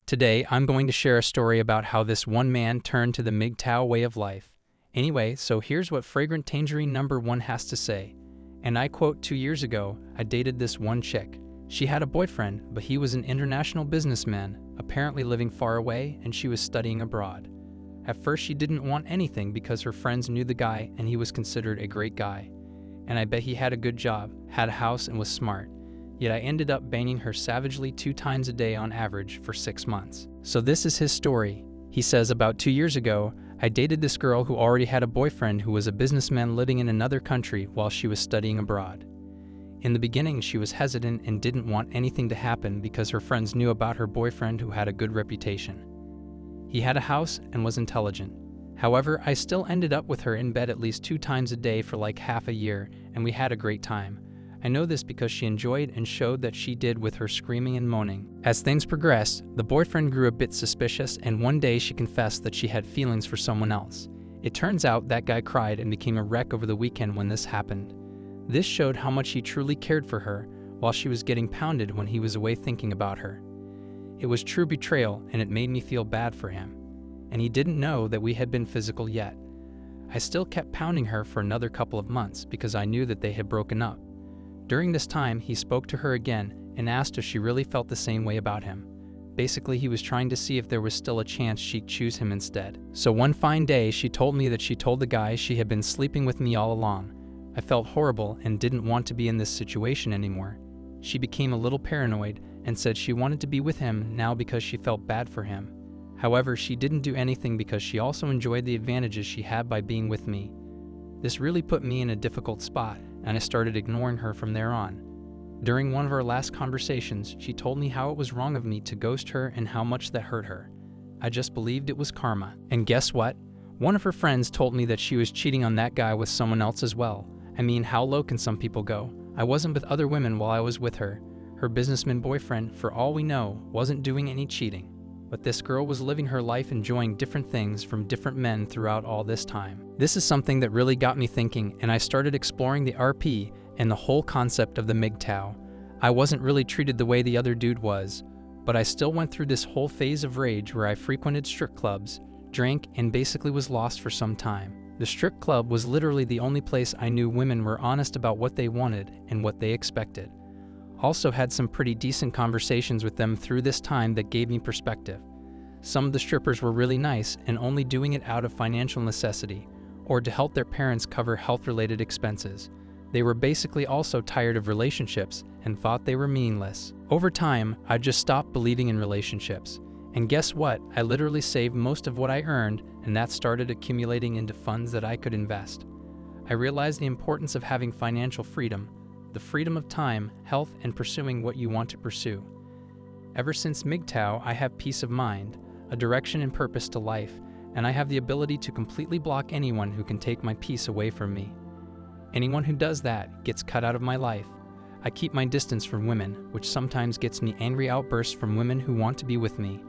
Today, I'm going to share a story about how this one man turned to the MGTOW way of life. Anyway, so here's what Fragrant Tangerine number 1 has to say. And I quote, 2 years ago, I dated this one chick. She had a boyfriend, but he was an international businessman, apparently living far away, and she was studying abroad. At first, she didn't want anything because her friends knew the guy and he was considered a great guy. And I bet he had a good job, had a house, and was smart. Yet I ended up banging her savagely 2 times a day on average for 6 months. So this is his story. He says, about 2 years ago, I dated this girl who already had a boyfriend who was a businessman living in another country while she was studying abroad. In the beginning, she was hesitant and didn't want anything to happen because her friends knew about her boyfriend who had a good reputation. He had a house and was intelligent. However, I still ended up with her in bed at least 2 times a day for like half a year, and we had a great time. I know this because she enjoyed and showed that she did with her screaming and moaning. As things progressed, the boyfriend grew a bit suspicious, and one day she confessed that she had feelings for someone else. It turns out that guy cried and became a wreck over the weekend when this happened. This showed how much he truly cared for her, while she was getting pounded when he was away thinking about her. It was true betrayal, and it made me feel bad for him. And he didn't know that we had been physical yet. I still kept pounding her for another couple of months because I knew that they had broken up. During this time, he spoke to her again and asked if she really felt the same way about him. Basically, he was trying to see if there was still a chance she'd choose him instead. So one fine day, she told me that she told the guy she had been sleeping with me all along. I felt horrible and didn't want to be in this situation anymore. She became a little paranoid and said she wanted to be with him now because she felt bad for him. However, she didn't do anything because she also enjoyed the advantages she had by being with me. This really put me in a difficult spot, and I started ignoring her from there on. During one of our last conversations, she told me how it was wrong of me to ghost her and how much that hurt her. I just believed it was karma. And guess what? One of her friends told me that she was cheating on that guy with someone else as well. I mean, how low can some people go? I wasn't with other women while I was with her. Her businessman boyfriend, for all we know, wasn't doing any cheating. But this girl was living her life enjoying different things from different men throughout all this time. This is something that really got me thinking, and I started exploring the RP and the whole concept of the MGTOW. I wasn't really treated the way the other dude was, but I still went through this whole phase of rage where I frequented strip clubs, drank, and basically was lost for some time. The strip club was literally the only place I knew women were honest about what they wanted and what they expected. Also had some pretty decent conversations with them through this time that gave me perspective. Some of the strippers were really nice and only doing it out of financial necessity or to help their parents cover health-related expenses. They were basically also tired of relationships and thought they were meaningless. Over time, I just stopped believing in relationships. And guess what? I literally saved most of what I earned, and that started accumulating into funds that I could invest. I realized the importance of having financial freedom, the freedom of time, health, and pursuing what you want to pursue. Ever since MGTOW, I have peace of mind, a direction and purpose to life, and I have the ability to completely block anyone who can take my peace away from me. Anyone who does that gets cut out of my life. I keep my distance from women, which sometimes gets me angry outbursts from women who want to be with me.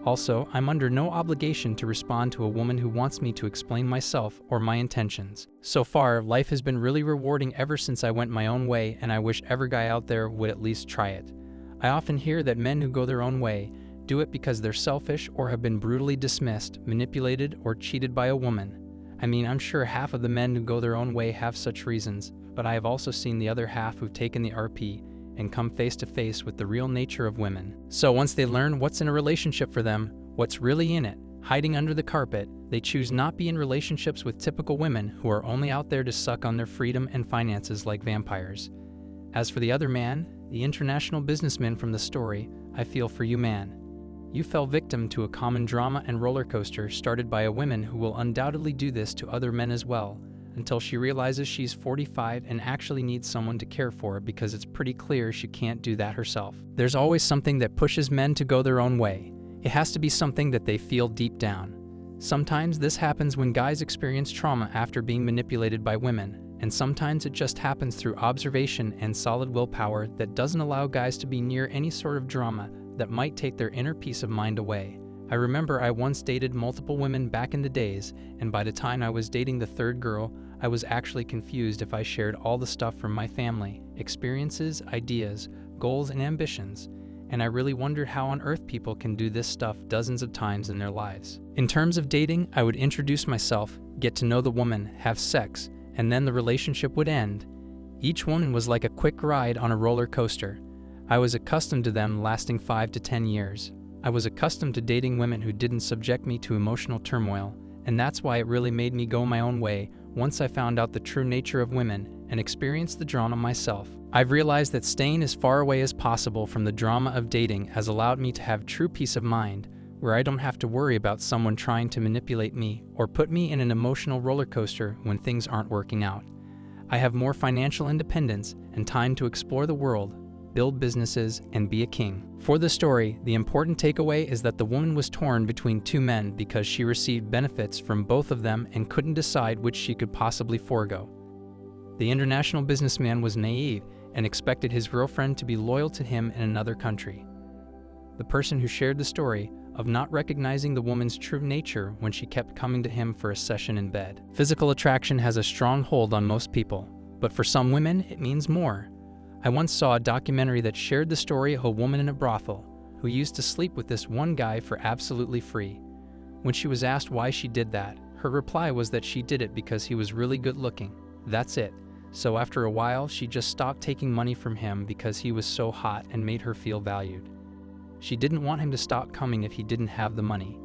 Also, I'm under no obligation to respond to a woman who wants me to explain myself or my intentions. So far, life has been really rewarding ever since I went my own way, and I wish every guy out there would at least try it. I often hear that men who go their own way do it because they're selfish or have been brutally dismissed, manipulated, or cheated by a woman. I mean, I'm sure half of the men who go their own way have such reasons, but I have also seen the other half who've taken the RP and come face to face with the real nature of women. So once they learn what's in a relationship for them, what's really in it, hiding under the carpet, they choose not be in relationships with typical women who are only out there to suck on their freedom and finances like vampires. As for the other man, the international businessman from the story, I feel for you, man. You fell victim to a common drama and roller coaster started by a woman who will undoubtedly do this to other men as well, until she realizes she's 45 and actually needs someone to care for because it's pretty clear she can't do that herself. There's always something that pushes men to go their own way. It has to be something that they feel deep down. Sometimes this happens when guys experience trauma after being manipulated by women, and sometimes it just happens through observation and solid willpower that doesn't allow guys to be near any sort of drama that might take their inner peace of mind away. I remember I once dated multiple women back in the days, and by the time I was dating the third girl, I was actually confused if I shared all the stuff from my family, experiences, ideas, goals, and ambitions. and I really wondered how on earth people can do this stuff dozens of times in their lives. In terms of dating, I would introduce myself, get to know the woman, have sex, and then the relationship would end. Each woman was like a quick ride on a roller coaster. I was accustomed to them lasting 5 to 10 years. I was accustomed to dating women who didn't subject me to emotional turmoil, and that's why it really made me go my own way once I found out the true nature of women and experienced the drama myself. I've realized that staying as far away as possible from the drama of dating has allowed me to have true peace of mind, where I don't have to worry about someone trying to manipulate me or put me in an emotional roller coaster when things aren't working out. I have more financial independence and time to explore the world, build businesses, and be a king. For the story, the important takeaway is that the woman was torn between two men because she received benefits from both of them and couldn't decide which she could possibly forego. The international businessman was naive and expected his girlfriend to be loyal to him in another country. The person who shared the story of not recognizing the woman's true nature when she kept coming to him for a session in bed. Physical attraction has a strong hold on most people, but for some women, it means more. I once saw a documentary that shared the story of a woman in a brothel who used to sleep with this one guy for absolutely free. When she was asked why she did that, her reply was that she did it because he was really good looking. That's it. So after a while, she just stopped taking money from him because he was so hot and made her feel valued. She didn't want him to stop coming if he didn't have the money.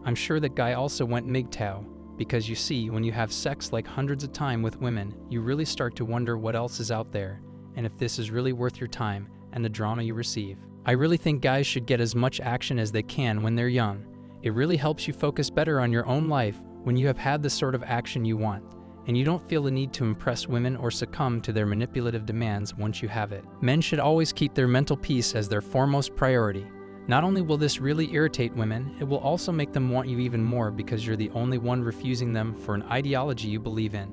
I'm sure that guy also went MGTOW, because you see, when you have sex like hundreds of times with women, you really start to wonder what else is out there, and if this is really worth your time and the drama you receive. I really think guys should get as much action as they can when they're young. It really helps you focus better on your own life when you have had the sort of action you want, and you don't feel the need to impress women or succumb to their manipulative demands once you have it. Men should always keep their mental peace as their foremost priority. Not only will this really irritate women, it will also make them want you even more because you're the only one refusing them for an ideology you believe in.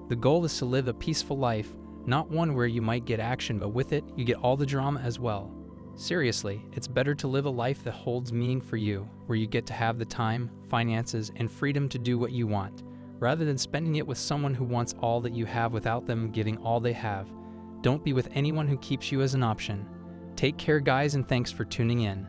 The goal is to live a peaceful life, not one where you might get action, but with it, you get all the drama as well. Seriously, it's better to live a life that holds meaning for you, where you get to have the time, finances, and freedom to do what you want, rather than spending it with someone who wants all that you have without them giving all they have. Don't be with anyone who keeps you as an option. Take care, guys, and thanks for tuning in.